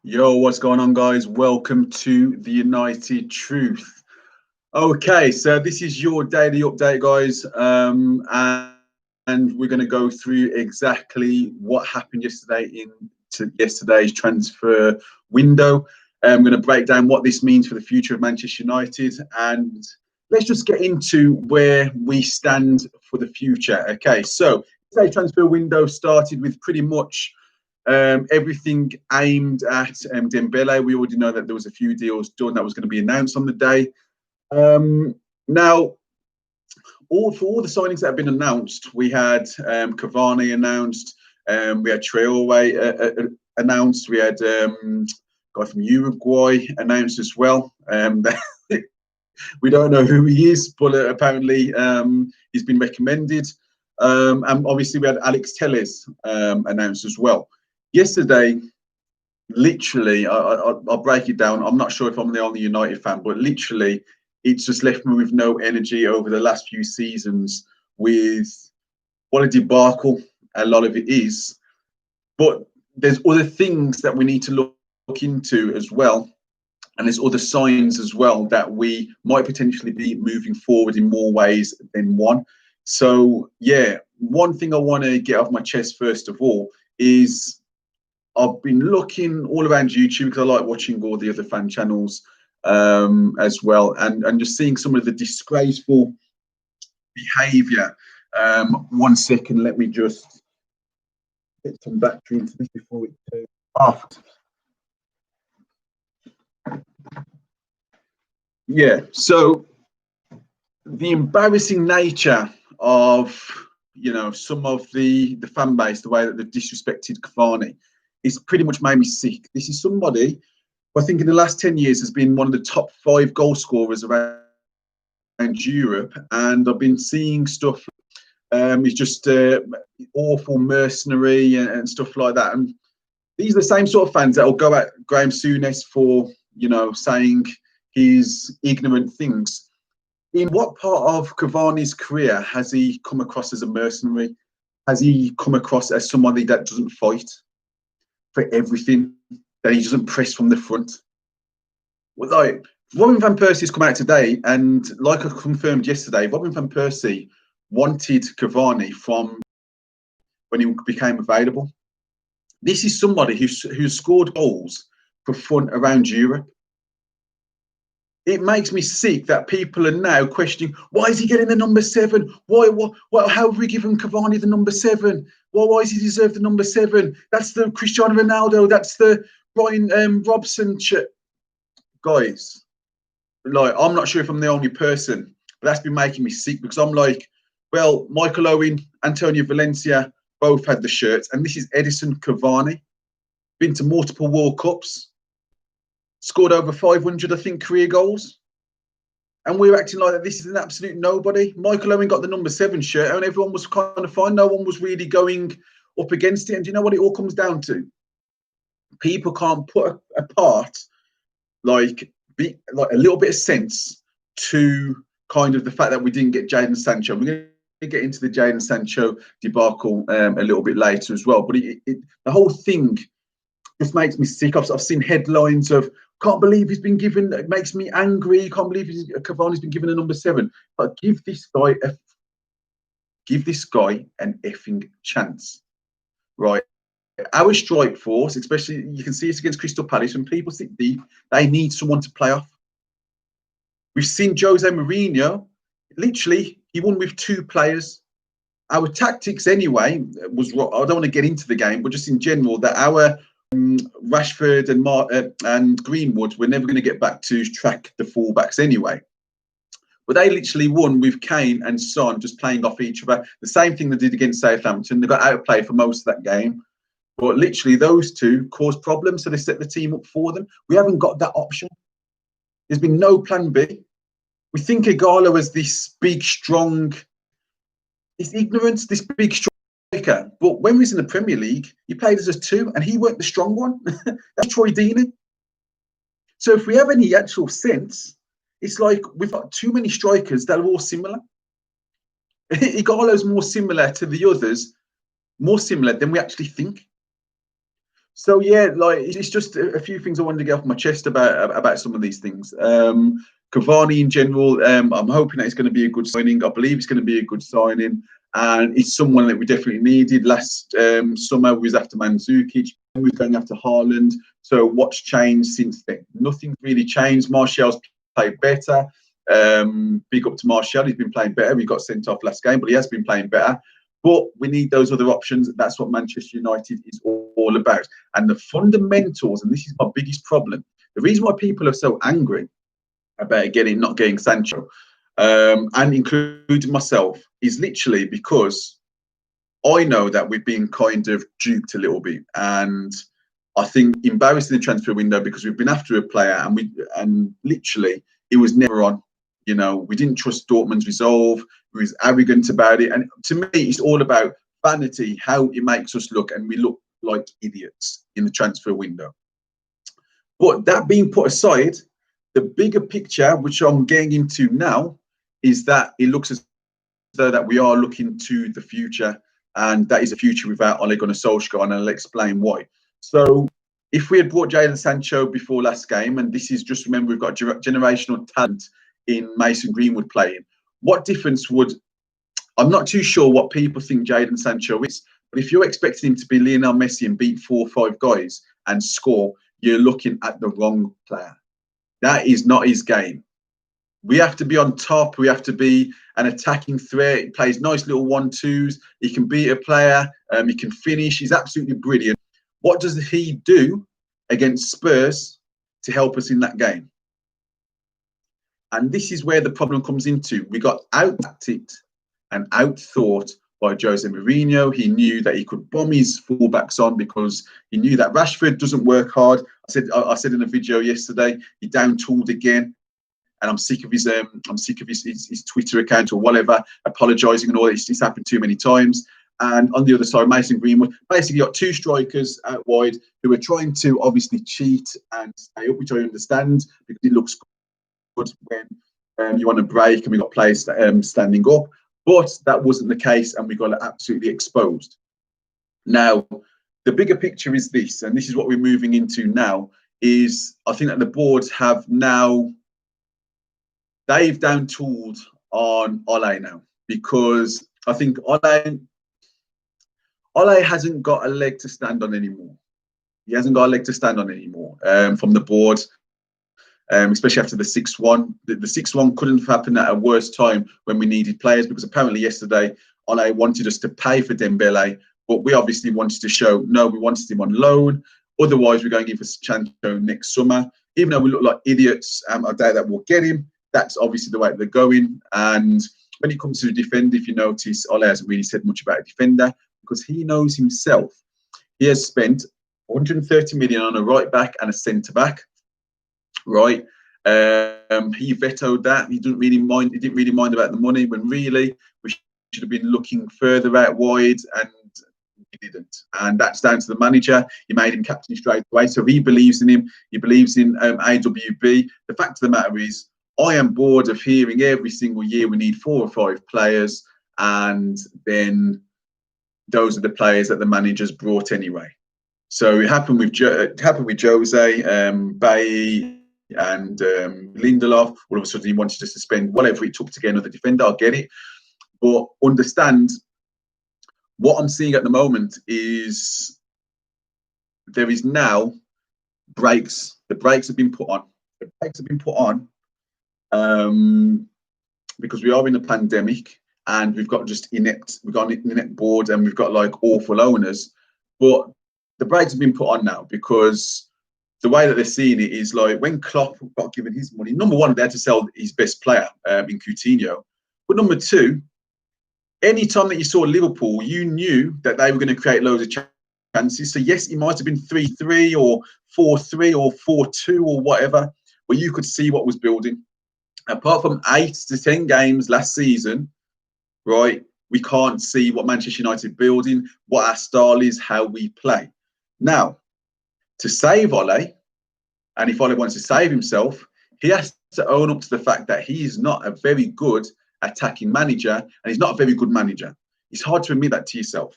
Yo, what's going on, guys? Welcome to the United Truth. Okay, so this is your daily update, guys, and we're going to go through exactly what happened yesterday into yesterday's transfer window. I'm going to break down what this means for the future of Manchester United, and let's just get into where we stand for the future. Okay, so today's transfer window started with pretty much everything aimed at Dembele. We already know that there was a few deals done that was going to be announced on the day. Now, for all the signings that have been announced, we had Cavani announced, we had Traore announced, we had a guy from Uruguay announced as well. We don't know who he is, but apparently he's been recommended. And obviously we had Alex Telles announced as well. Yesterday, literally, I'll break it down. I'm not sure if I'm the only United fan, but literally, it's just left me with no energy over the last few seasons with what a debacle a lot of it is. But there's other things that we need to look into as well. And there's other signs as well that we might potentially be moving forward in more ways than one. So, yeah, one thing I want to get off my chest first of all is I've been looking all around YouTube because I like watching all the other fan channels as well, and just seeing some of the disgraceful behaviour. 1 second, let me just get some battery into this before it turns off. Yeah, so the embarrassing nature of some of the fan base, the way that they've disrespected Cavani, it's pretty much made me sick. This is somebody who I think in the last 10 years has been one of the top 5 goal scorers around Europe. And I've been seeing stuff, he's just awful mercenary and stuff like that. And these are the same sort of fans that will go at Graham Souness for, saying his ignorant things. In what part of Cavani's career has he come across as a mercenary? Has he come across as somebody that doesn't fight for everything, that he doesn't press from the front? Well, like, Robin van Persie's come out today, and like I confirmed yesterday, Robin van Persie wanted Cavani from when he became available. This is somebody who's scored goals for fun around Europe. It makes me sick that people are now questioning, why is he getting the number 7? How have we given Cavani the number 7? Why does he deserve the number 7? That's the Cristiano Ronaldo. That's the Brian Robson shit. Guys, like, I'm not sure if I'm the only person, but that's been making me sick, because I'm like, well, Michael Owen, Antonio Valencia both had the shirts, and this is Edison Cavani, been to multiple World Cups, scored over 500, I think, career goals. And we're acting like that this is an absolute nobody. Michael Owen got the number 7 shirt, and everyone was kind of fine. No one was really going up against it. And do you know what it all comes down to? People can't put apart like a little bit of sense to kind of the fact that we didn't get Jadon Sancho. We're going to get into the Jadon Sancho debacle a little bit later as well. But the whole thing just makes me sick. I've seen headlines of, can't believe he's been given, it makes me angry, can't believe Cavani's been given a number 7. But give this guy an effing chance, right? Our strike force, especially, you can see it against Crystal Palace, when people sit deep, they need someone to play off. We've seen Jose Mourinho, literally, he won with 2 players. Our tactics anyway was, I don't want to get into the game, but just in general, that our Rashford and Greenwood were never going to get back to track the fullbacks anyway. But they literally won with Kane and Son just playing off each other. The same thing they did against Southampton. They got outplayed for most of that game. But literally those two caused problems, so they set the team up for them. We haven't got that option. There's been no plan B. We think Ighalo as this big, strong, it's ignorance, this big, strong striker. But when he was in the Premier League, he played as a 2, and he weren't the strong one. That's Troy Deeney. So if we have any actual sense, it's like we've got too many strikers that are all similar. Ighalo's more similar to the others, more similar than we actually think. So yeah, like it's just a few things I wanted to get off my chest about some of these things. Cavani in general, I'm hoping that it's going to be a good signing. I believe it's going to be a good signing, and it's someone that we definitely needed. Last summer we was after Mandzukic, we were going after Haaland. So what's changed since then? Nothing's really changed. Martial's played better. Big up to Martial, he's been playing better. He got sent off last game, but he has been playing better. But we need those other options. That's what Manchester United is all about. And the fundamentals, and this is my biggest problem, the reason why people are so angry about not getting Sancho, and including myself, is literally because I know that we've been kind of duped a little bit. And I think embarrassing the transfer window because we've been after a player and literally it was never on. You know, we didn't trust Dortmund's resolve. We was arrogant about it. And to me, it's all about vanity, how it makes us look, and we look like idiots in the transfer window. But that being put aside, the bigger picture, which I'm getting into now, is that it looks as though that we are looking to the future, and that is a future without Ole Gunnar Solskjaer, and I'll explain why. So if we had brought Jadon Sancho before last game, and this is just remember we've got generational talent in Mason Greenwood playing, what difference would, I'm not too sure what people think Jadon Sancho is, but if you're expecting him to be Lionel Messi and beat 4 or 5 guys and score, you're looking at the wrong player. That is not his game. We have to be on top. We have to be an attacking threat. He plays nice little 1-2s. He can beat a player. He can finish. He's absolutely brilliant. What does he do against Spurs to help us in that game? And this is where the problem comes into. We got out-tacticked and out-thought by Jose Mourinho. He knew that he could bomb his fullbacks on because he knew that Rashford doesn't work hard. I said in a video yesterday, he down-tooled again. And I'm sick of his Twitter account or whatever, apologising and all this. It's happened too many times. And on the other side, Mason Greenwood basically got 2 strikers out wide who are trying to obviously cheat and stay up, which I understand because it looks good when you want to break and we got players standing up. But that wasn't the case, and we got it absolutely exposed. Now, the bigger picture is this, and this is what we're moving into now. Is I think that the boards have now. They've down-tooled on Ole now because I think Ole hasn't got a leg to stand on anymore. He hasn't got a leg to stand on anymore from the board, especially after the 6-1. The 6-1 couldn't have happened at a worse time when we needed players because apparently yesterday Ole wanted us to pay for Dembele, but we obviously wanted to show, no, we wanted him on loan. Otherwise, we're going in for Sancho next summer. Even though we look like idiots, I doubt that we'll get him. That's obviously the way they're going. And when it comes to the defender, if you notice, Ole hasn't really said much about a defender because he knows himself. He has spent 130 million on a right back and a centre back, right? He vetoed that. He didn't really mind. He didn't really mind about the money when really we should have been looking further out wide, and he didn't. And that's down to the manager. He made him captain straight away, so he believes in him. He believes in AWB. The fact of the matter is, I am bored of hearing every single year we need 4 or 5 players, and then those are the players that the manager's brought anyway. So it happened with Jose, Bailly, and Lindelof. All of a sudden, he wanted us to spend whatever it took to get another defender. I get it, but understand what I'm seeing at the moment is there is now brakes. The brakes have been put on. The brakes have been put on. Because we are in a pandemic and we've got an inept board and we've got like awful owners, but the brakes have been put on now because the way that they're seeing it is like when Klopp got given his money, number one, they had to sell his best player in Coutinho, but number two, any time that you saw Liverpool, you knew that they were going to create loads of chances. So yes, it might have been 3-3 or 4-3 or 4-2 or whatever, but you could see what was building. Apart from 8 to 10 games last season, right, we can't see what Manchester United building, what our style is, how we play. Now, to save Ole, and if Ole wants to save himself, he has to own up to the fact that he is not a very good attacking manager, and he's not a very good manager. It's hard to admit that to yourself.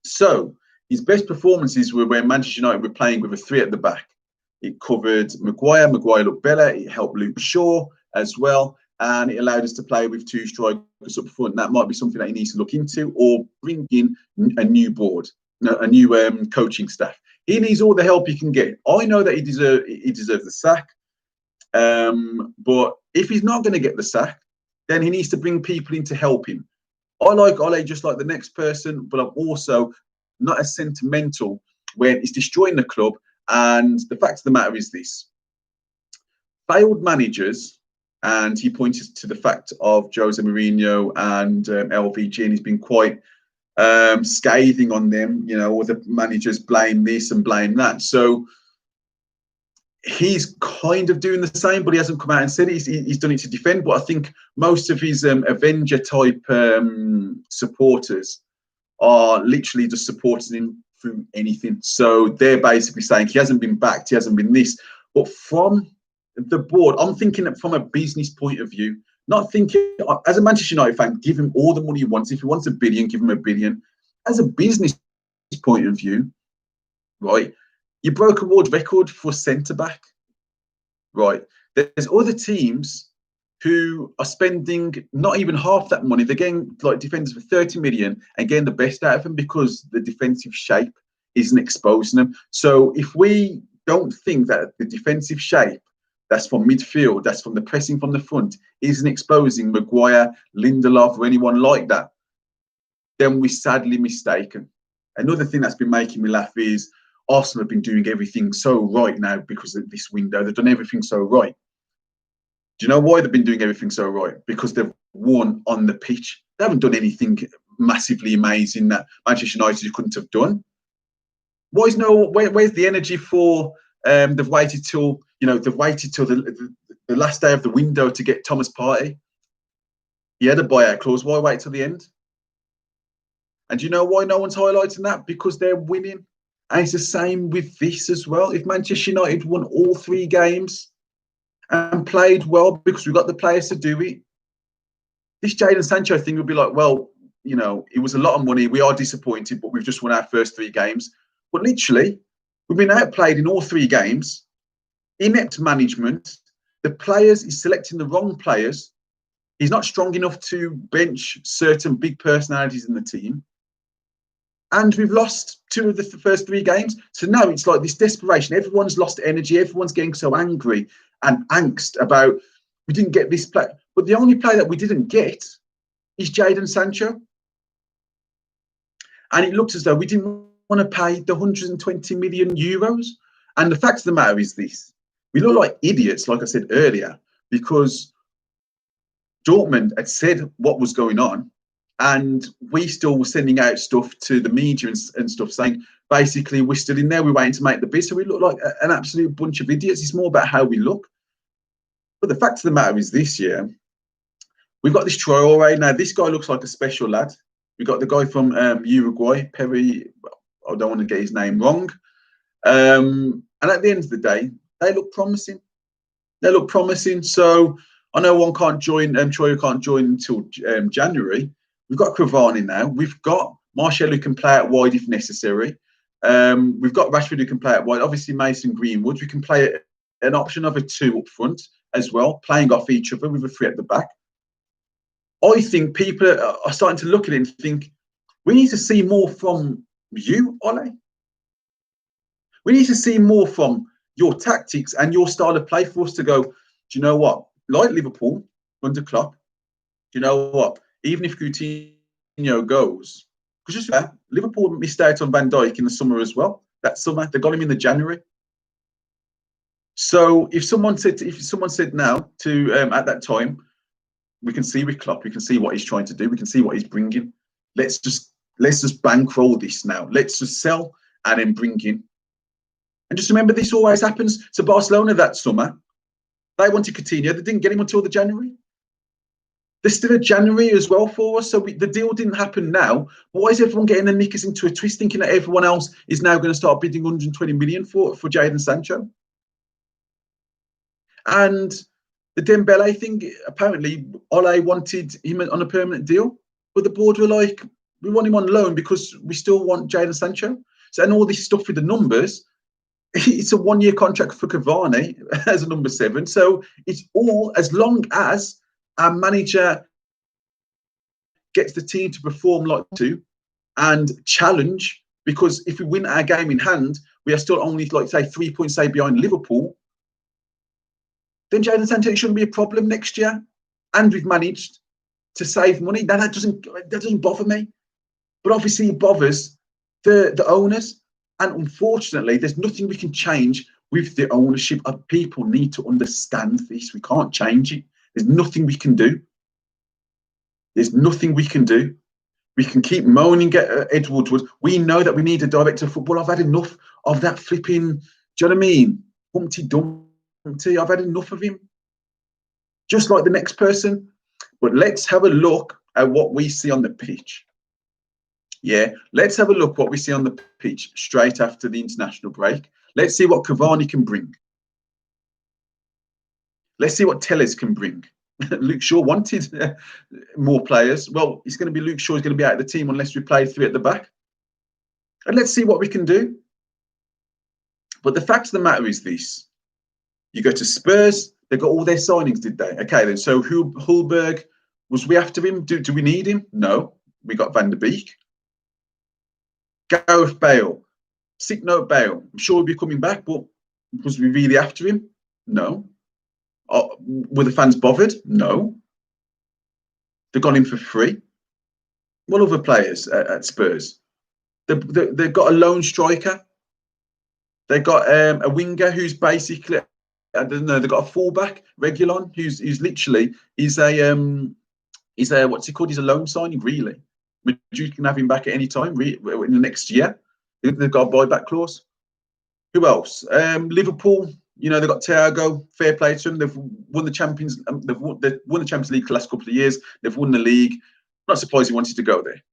So His best performances were when Manchester United were playing with a three at the back. It covered Maguire. Maguire looked better. It helped Luke Shaw as well. And it allowed us to play with two strikers up front. That might be something that he needs to look into, or bring in a new board, a new coaching staff. He needs all the help he can get. I know that he deserves the sack. But if he's not going to get the sack, then he needs to bring people in to help him. I like Ole just like the next person, but I'm also not as sentimental when it's destroying the club. And the fact of the matter is this: failed managers, and he pointed to the fact of Jose Mourinho and LVG, and he's been quite scathing on them. You know, all the managers blame this and blame that. So he's kind of doing the same, but he hasn't come out and said it. He's done it to defend. But I think most of his Avenger type supporters are literally just supporting him through anything. So they're basically saying he hasn't been backed, he hasn't been this. But from the board, I'm thinking that from a business point of view, not thinking as a Manchester United fan, give him all the money he wants. If he wants $1 billion, give him $1 billion. As a business point of view, right? You broke a world record for centre-back, right? There's other teams who are spending not even half that money. They're getting like defenders for 30 million and getting the best out of them because the defensive shape isn't exposing them. So if we don't think that the defensive shape that's from midfield, that's from the pressing from the front, isn't exposing Maguire, Lindelof, or anyone like that, then we're sadly mistaken. Another thing that's been making me laugh is Arsenal have been doing everything so right now because of this window. They've done everything so right. Do you know why they've been doing everything so right? Because they've won on the pitch. They haven't done anything massively amazing that Manchester United couldn't have done. Where's the energy for they've waited till the last day of the window to get Thomas Partey? He had a buyout clause. Why wait till the end? And do you know why no one's highlighting that? Because they're winning. And it's the same with this as well. If Manchester United won all 3 games and played well because we've got the players to do it, this Jadon Sancho thing would be like, well, you know, it was a lot of money. We are disappointed, but we've just won our first 3 games. But literally, we've been outplayed in all 3 games. Inept management. The players, he's selecting the wrong players. He's not strong enough to bench certain big personalities in the team. And we've lost 2 of the first 3 games. So now it's like this desperation. Everyone's lost energy. Everyone's getting so angry and angst about we didn't get this play. But the only player that we didn't get is Jadon Sancho. And it looks as though we didn't want to pay the 120 million euros. And the fact of the matter is this. We look like idiots, like I said earlier, because Dortmund had said what was going on. And we still were sending out stuff to the media and stuff saying, basically, we're still in there. We're waiting to make the bid. So we look like an absolute bunch of idiots. It's more about how we look. But the fact of the matter is this year, we've got this Traoré. Now, this guy looks like a special lad. We've got the guy from Uruguay, Perry. I don't want to get his name wrong. And at the end of the day, they look promising. They look promising. So I know one can't join, Troy can't join until January. We've got Cavani now. We've got Martial who can play out wide if necessary. We've got Rashford who can play out wide. Obviously, Mason Greenwood. We can play an option of a 2 up front as well, playing off each other with a 3 at the back. I think people are starting to look at it and think, we need to see more from you, Ole. We need to see more from your tactics and your style of play for us to go, do you know what? Like Liverpool under Klopp, do you know what? Even if Coutinho goes, because just Liverpool missed out on Van Dijk in the summer as well. That summer, they got him in the January. So if someone said now to at that time, we can see with Klopp, we can see what he's trying to do, we can see what he's bringing. Let's just bankroll this now. Let's just sell and then bring in. And just remember, this always happens to Barcelona that summer. They wanted Coutinho, they didn't get him until the January. There's still a January as well for us. So the deal didn't happen now. But why is everyone getting their knickers into a twist, thinking that everyone else is now going to start bidding 120 million for Jadon Sancho? And the Dembele thing, apparently Ole wanted him on a permanent deal, but the board were like, we want him on loan because we still want Jadon Sancho. So, and all this stuff with the numbers, it's a 1-year contract for Cavani as a number 7. So it's all, as long as our manager gets the team to perform like to and challenge, because if we win our game in hand, we are still only, like, say, 3 points, say, behind Liverpool, then Jadon Sancho shouldn't be a problem next year. And we've managed to save money. Now, that doesn't bother me. But obviously it bothers the owners. And unfortunately, there's nothing we can change with the ownership. People need to understand this. We can't change it. There's nothing we can do. There's nothing we can do. We can keep moaning at Ed Woodward. We know that we need a director of football. I've had enough of that flipping, do you know what I mean? Humpty Dumpty. I've had enough of him. Just like the next person. But let's have a look at what we see on the pitch. Yeah, let's have a look what we see on the pitch straight after the international break. Let's see what Cavani can bring. Let's see what Telles can bring. Luke Shaw wanted more players. Well, it's going to be Luke Shaw is going to be out of the team unless we play 3 at the back. And let's see what we can do. But the fact of the matter is this. You go to Spurs, they got all their signings, did they? Okay, then. So Hulberg, was we after him? Do we need him? No. We got Van der Beek. Gareth Bale. Sick note Bale. I'm sure he'll be coming back, but was we really after him? No. Were the fans bothered? No. They got him for free. What other players at Spurs? They've got a lone striker. They got a winger who's basically, I don't know. They got a fullback, Reguilon, who's literally he's a what's he called? He's a loan signing, really. Madrid can have him back at any time in the next year. They've got a buyback clause. Who else? Liverpool. You know, they've got Thiago. Fair play to them. They've won the Champions. They've won the Champions League the last couple of years. They've won the league. Not surprised he wanted to go there.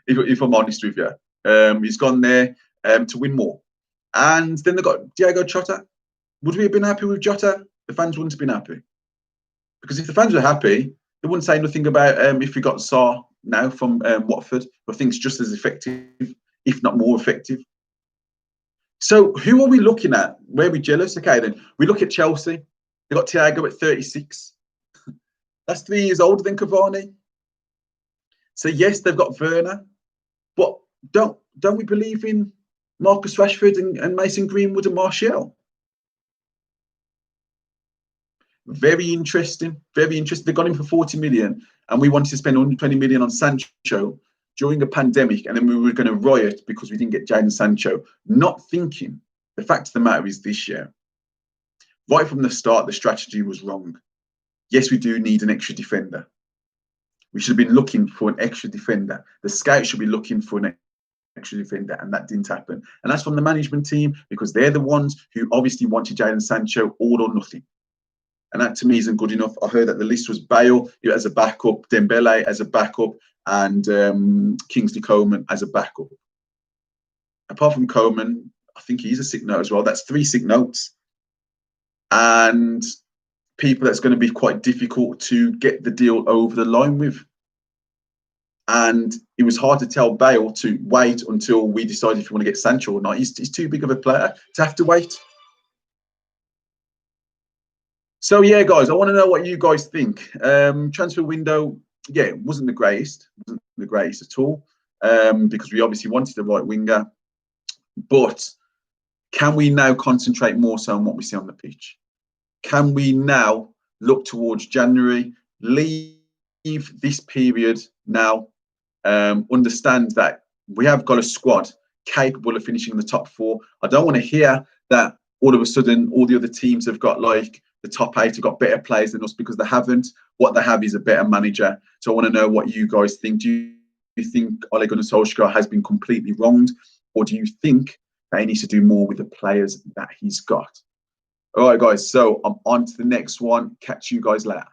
if I'm honest with you, he's gone there to win more. And then they've got Diego Jota. Would we have been happy with Jota? The fans wouldn't have been happy, because if the fans were happy, they wouldn't say nothing about if we got Sarr now from Watford. I think it's just as effective, if not more effective. So who are we looking at? Where are we jealous? Okay, then we look at Chelsea. They got Thiago at 36. That's 3 years older than Cavani. So yes, they've got Werner, but don't we believe in Marcus Rashford and Mason Greenwood and Martial? Very interesting. Very interesting. They got him for 40 million, and we wanted to spend 120 million on Sancho during a pandemic, and then we were going to riot because we didn't get Jadon Sancho. Not thinking, the fact of the matter is this year, right from the start, the strategy was wrong. Yes, we do need an extra defender. We should have been looking for an extra defender. The scouts should be looking for an extra defender, and that didn't happen. And that's from the management team, because they're the ones who obviously wanted Jadon Sancho all or nothing. And that to me isn't good enough. I heard that the list was Bale as a backup, Dembele as a backup, and Kingsley Coman as a backup. Apart from Coman, I think he's a sick note as well. That's 3 sick notes. And people that's going to be quite difficult to get the deal over the line with. And it was hard to tell Bale to wait until we decided if we want to get Sancho or not. He's too big of a player to have to wait. So yeah, guys, I want to know what you guys think. Transfer window, yeah, it wasn't the greatest. It wasn't the greatest at all, because we obviously wanted a right winger. But can we now concentrate more so on what we see on the pitch? Can we now look towards January, leave this period now, understand that we have got a squad capable of finishing in the top 4? I don't want to hear that all of a sudden all the other teams have got, like, the top 8 have got better players than us, because they haven't. What they have is a better manager. So I want to know what you guys think. Do you think Ole Gunnar Solskjaer has been completely wronged, or do you think that he needs to do more with the players that he's got? All right, guys, so I'm on to the next one. Catch you guys later.